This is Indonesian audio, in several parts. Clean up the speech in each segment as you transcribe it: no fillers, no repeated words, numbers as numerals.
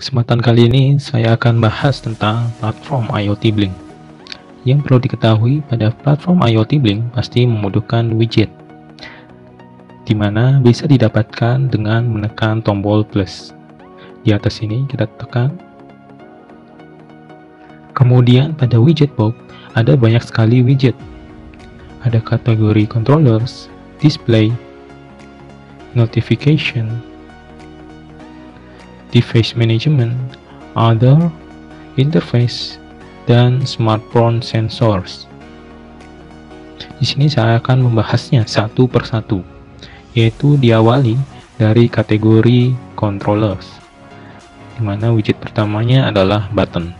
Kesempatan kali ini saya akan bahas tentang platform IoT Blink. Yang perlu diketahui pada platform IoT Blink pasti membutuhkan widget, di mana bisa didapatkan dengan menekan tombol plus. Di atas ini kita tekan. Kemudian pada widget box ada banyak sekali widget. Ada kategori controllers, display, notification, device management, other, interface, dan smartphone sensors. Di sini saya akan membahasnya satu persatu, yaitu diawali dari kategori controllers, di mana widget pertamanya adalah button.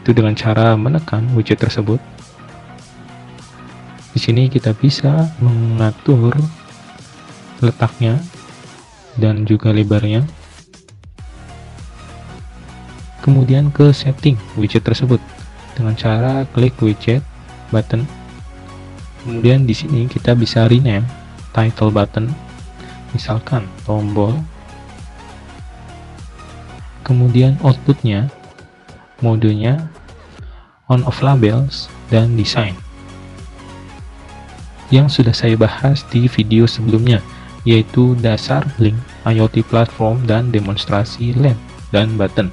Itu dengan cara menekan widget tersebut. Di sini kita bisa mengatur letaknya dan juga lebarnya. Kemudian ke setting widget tersebut dengan cara klik widget button. Kemudian di sini kita bisa rename title button, misalkan tombol. Kemudian outputnya, modenya, on off labels, dan design. Yang sudah saya bahas di video sebelumnya, yaitu dasar Blink, IoT platform, dan demonstrasi lamp dan button.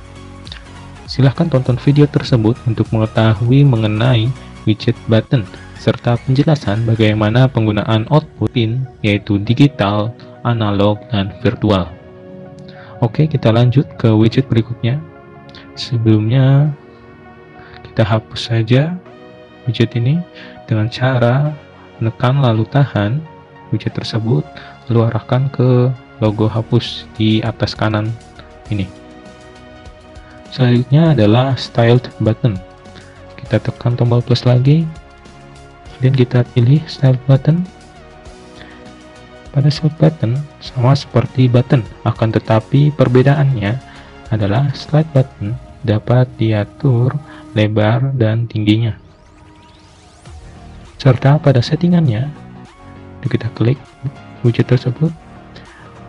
Silahkan tonton video tersebut untuk mengetahui mengenai widget button, serta penjelasan bagaimana penggunaan output pin, yaitu digital, analog, dan virtual. Oke, kita lanjut ke widget berikutnya. Sebelumnya, kita hapus saja widget ini dengan cara menekan lalu tahan widget tersebut, lalu arahkan ke logo hapus di atas kanan ini. Selanjutnya adalah styled button. Kita tekan tombol plus lagi, dan kita pilih styled button. Pada styled button sama seperti button, akan tetapi perbedaannya adalah styled button dapat diatur lebar dan tingginya. Serta pada settingannya, kita klik widget tersebut,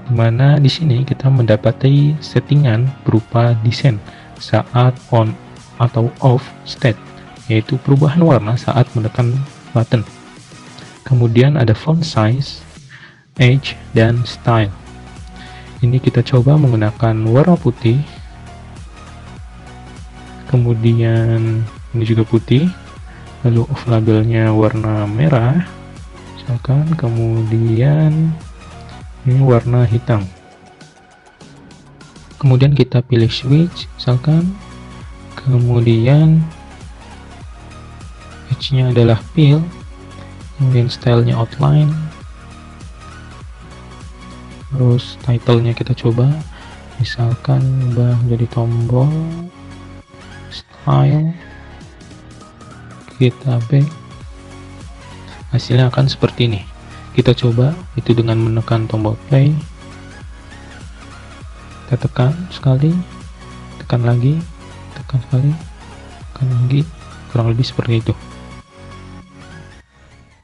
di mana di sini kita mendapati settingan berupa desain saat on atau off state, yaitu perubahan warna saat menekan button. Kemudian ada font size, age, dan style. Ini kita coba menggunakan warna putih. Kemudian ini juga putih. Lalu off labelnya warna merah, misalkan. Kemudian ini warna hitam. Kemudian kita pilih switch, misalkan. Kemudian edge-nya adalah fill. Kemudian stylenya outline. Terus title-nya kita coba, misalkan ubah menjadi tombol. Style, kita back, hasilnya akan seperti ini. Kita coba itu dengan menekan tombol play. Kita tekan sekali, tekan lagi, tekan sekali, tekan lagi, kurang lebih seperti itu.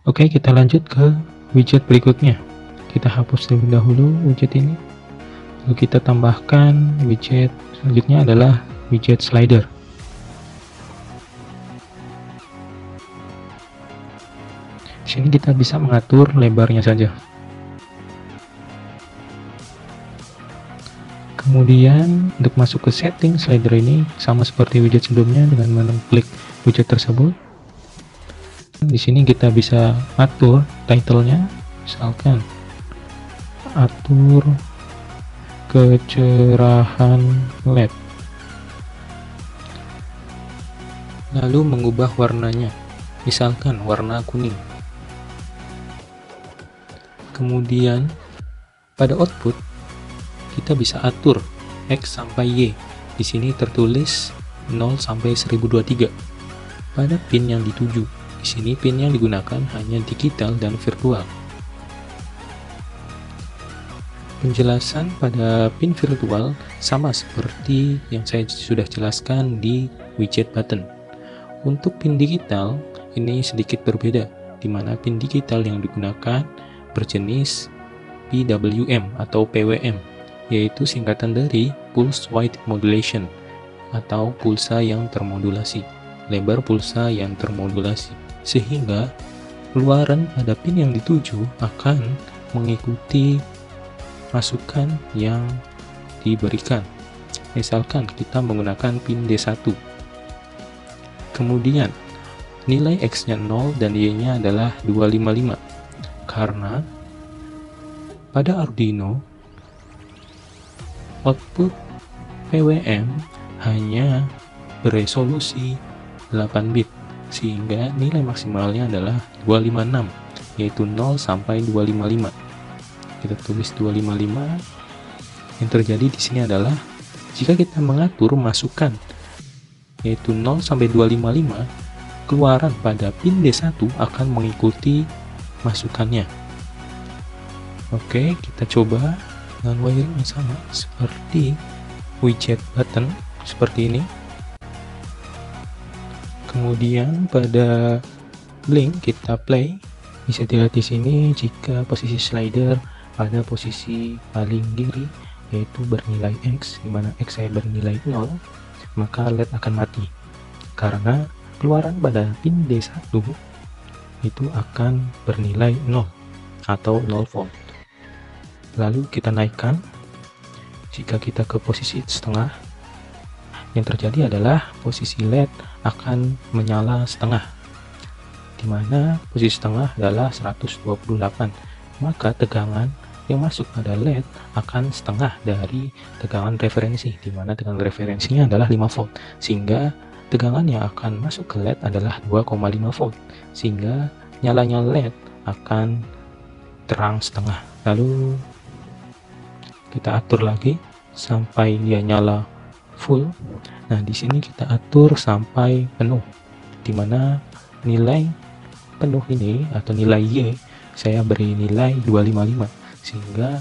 Oke, kita lanjut ke widget berikutnya. Kita hapus terlebih dahulu widget ini, lalu kita tambahkan widget selanjutnya adalah widget slider. Di sini kita bisa mengatur lebarnya saja. Kemudian untuk masuk ke setting slider ini sama seperti widget sebelumnya dengan mengklik widget tersebut. Di sini kita bisa atur title-nya, misalkan atur kecerahan LED. Lalu mengubah warnanya, misalkan warna kuning. Kemudian pada output kita bisa atur X sampai Y. Di sini tertulis 0 sampai 1023. Pada pin yang dituju, di sini pin yang digunakan hanya digital dan virtual. Penjelasan pada pin virtual sama seperti yang saya sudah jelaskan di widget button. Untuk pin digital ini sedikit berbeda, di mana pin digital yang digunakan berjenis PWM atau PWM, yaitu singkatan dari pulse width modulation atau pulsa yang termodulasi, lebar pulsa yang termodulasi, sehingga keluaran pada pin yang dituju akan mengikuti masukan yang diberikan. Misalkan kita menggunakan pin D1, kemudian nilai X-nya 0 dan Y-nya adalah 255, karena pada Arduino output PWM hanya beresolusi 8 bit, sehingga nilai maksimalnya adalah 256, yaitu 0 sampai 255. Kita tulis 255. Yang terjadi di sini adalah jika kita mengatur masukan yaitu 0 sampai 255, keluaran pada pin D1 akan mengikuti masukannya. Oke, kita coba dengan wiring yang sama seperti widget button seperti ini. Kemudian pada blink kita play. Bisa dilihat di sini jika posisi slider pada posisi paling kiri yaitu bernilai X, di mana X saya bernilai 0, maka LED akan mati karena keluaran pada pin D1 itu akan bernilai 0 atau 0 volt. Lalu kita naikkan. Jika kita ke posisi setengah, yang terjadi adalah posisi LED akan menyala setengah, di mana posisi setengah adalah 128, maka tegangan yang masuk pada LED akan setengah dari tegangan referensi, di mana tegangan referensinya adalah 5 volt, sehingga tegangan yang akan masuk ke LED adalah 2,5 volt, sehingga nyalanya LED akan terang setengah. Lalu kita atur lagi sampai dia nyala full. Nah, di sini kita atur sampai penuh, di mana nilai penuh ini atau nilai Y saya beri nilai 255, sehingga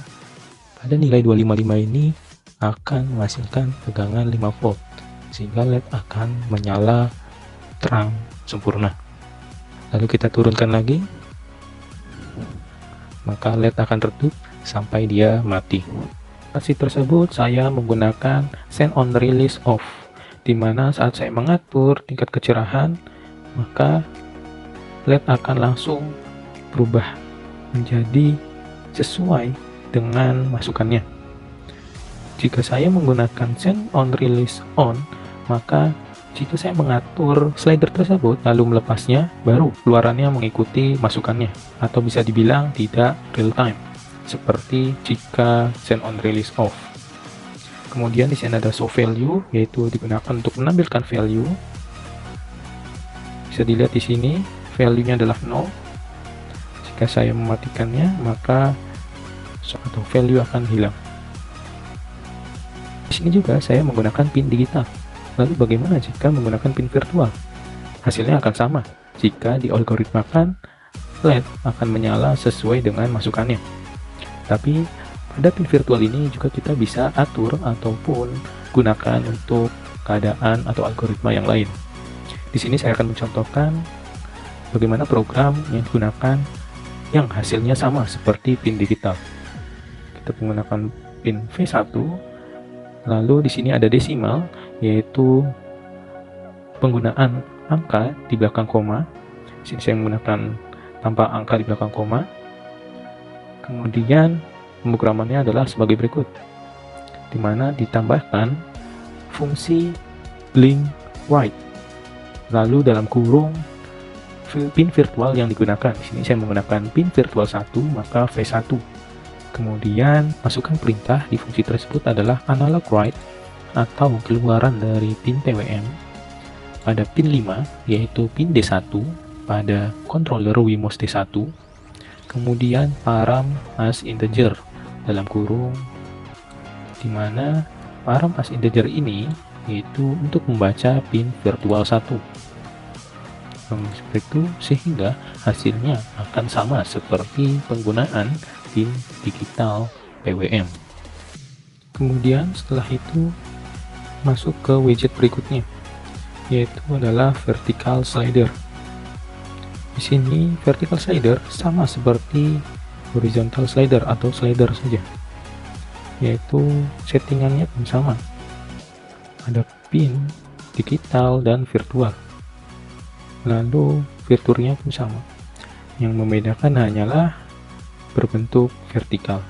pada nilai 255 ini akan menghasilkan tegangan 5 volt, sehingga LED akan menyala terang sempurna. Lalu kita turunkan lagi, maka LED akan redup sampai dia mati. Operasi tersebut saya menggunakan send on release off, di mana saat saya mengatur tingkat kecerahan, maka LED akan langsung berubah menjadi sesuai dengan masukannya. Jika saya menggunakan send on release on, maka jika saya mengatur slider tersebut lalu melepasnya, baru keluarannya mengikuti masukannya, atau bisa dibilang tidak real time, seperti jika send on release off. Kemudian di sini ada show value, yaitu digunakan untuk menampilkan value. Bisa dilihat di sini value-nya adalah 0. Jika saya mematikannya, maka atau value akan hilang. Di sini juga saya menggunakan pin digital. Lalu bagaimana jika menggunakan pin virtual? Hasilnya akan sama. Jika dialgoritmakan, LED akan menyala sesuai dengan masukannya. Tapi pada pin virtual ini juga kita bisa atur ataupun gunakan untuk keadaan atau algoritma yang lain. Di sini saya akan mencontohkan bagaimana program yang digunakan yang hasilnya sama seperti pin digital. Kita menggunakan pin V1, lalu di sini ada desimal, yaitu penggunaan angka di belakang koma. Di sini saya menggunakan tanpa angka di belakang koma. Kemudian pemrogramannya adalah sebagai berikut, di mana ditambahkan fungsi blink right, lalu dalam kurung pin virtual yang digunakan. Di sini saya menggunakan pin virtual 1, maka V1. Kemudian masukkan perintah di fungsi tersebut adalah analog write atau keluaran dari pin PWM pada pin 5, yaitu pin D1 pada controller Wemos D1. Kemudian param as integer dalam kurung, di mana param as integer ini yaitu untuk membaca pin virtual 1. Seperti itu, sehingga hasilnya akan sama seperti penggunaan pin digital PWM. Kemudian setelah itu masuk ke widget berikutnya, yaitu adalah vertical slider. Di sini vertical slider sama seperti horizontal slider atau slider saja. yaitu settingannya pun sama. Ada pin, digital, dan virtual. Lalu fiturnya pun sama. Yang membedakan hanyalah berbentuk vertikal.